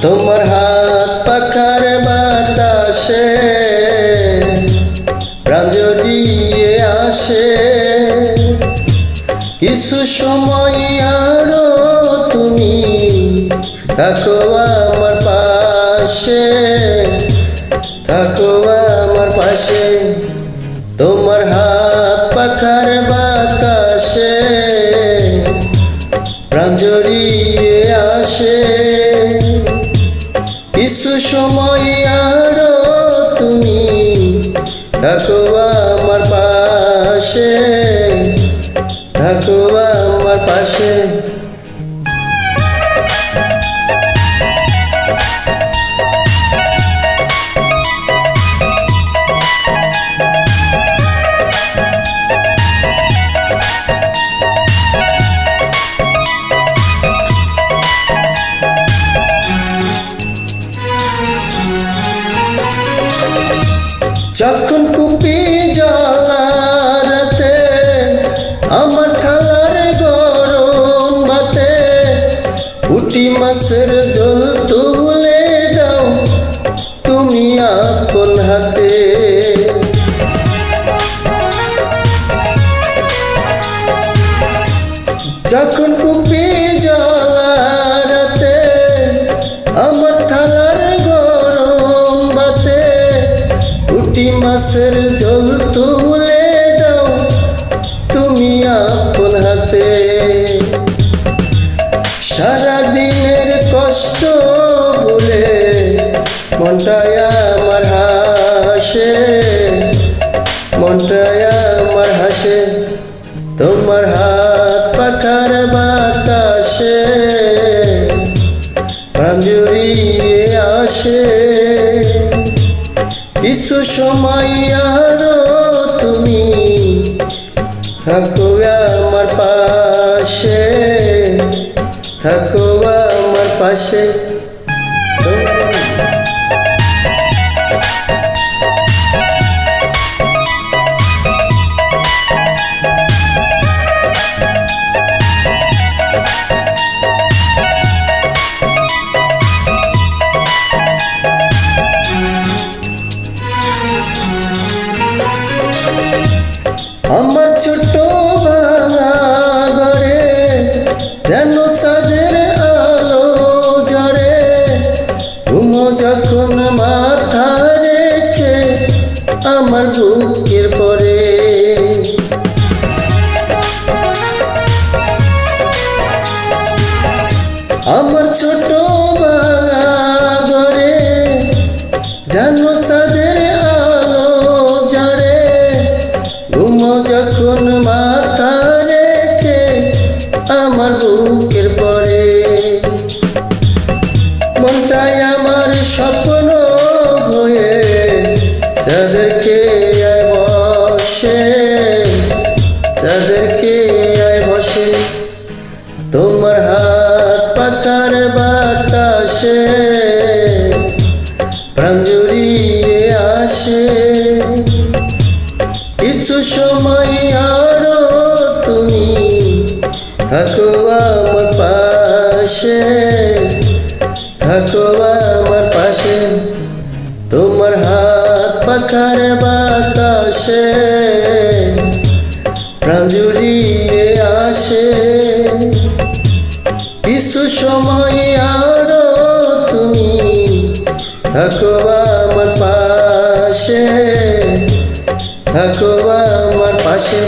তোমার হাত পাখার বাতাসে প্রাণ জড়িয়ে আসে। কিছু সময় আরো তুমি থাকো আমার পাশে, থাকো আমার পাশে। তোমার হাত পাখার বাতাসে প্রাণ জড়িয়ে আসে। কিছু সময় আরো তুমি থাকো আমার পাশে, থাকো আমার পাশে। যখন কুপি জ্বালাতে আমার থালার গরম ভাতে পুঁটি মাছের ঝোল তুলে দাও তুমি আপন হাতে। যখন কুপি জ্বালাতে আমার থালার গরম ভাতে পুঁটি মাছের ঝোল তুলে দাও তুমি আপন হাতে। সারাদিনের কষ্ট ভুলে মনটায় আমার হাসে, মনটায় আমার হাসে। তোমার হাত পাখার বাতাসে প্রাণ জড়িয়ে আসে। কিছু সময় আরো তুমি থাকো আমার পাশে, থাকো আমার পাশে। আমার ছোট ভাঙা ঘরে যেন চাঁদের আলো ঝরে, ঘুমো যখন মাথা রেখে আমার বুকের পরে। আমার ছোট ভাঙা ঘরে যেন চাঁদের আলো ঝরে, ঘুমো যখন মাথা রেখে আমার বুকের পরে। মনটাই আমার স্বপ্ন হয়ে চাঁদেরকে আয় বসে, চাঁদেরকে আয় বসে। তোমার হাত পাখার বাতাসে প্রাণ জড়িয়ে আসে। কিছু সময় আরো তুমি থাকো আমার পাশে, থাকো আমার পাশে। তোমার হাত পাখার বাতাসে প্রাণ জড়িয়ে আসে। কিছু সময় আরো তুমি থাকো আমার পাশে, থাকো আমার পাশে।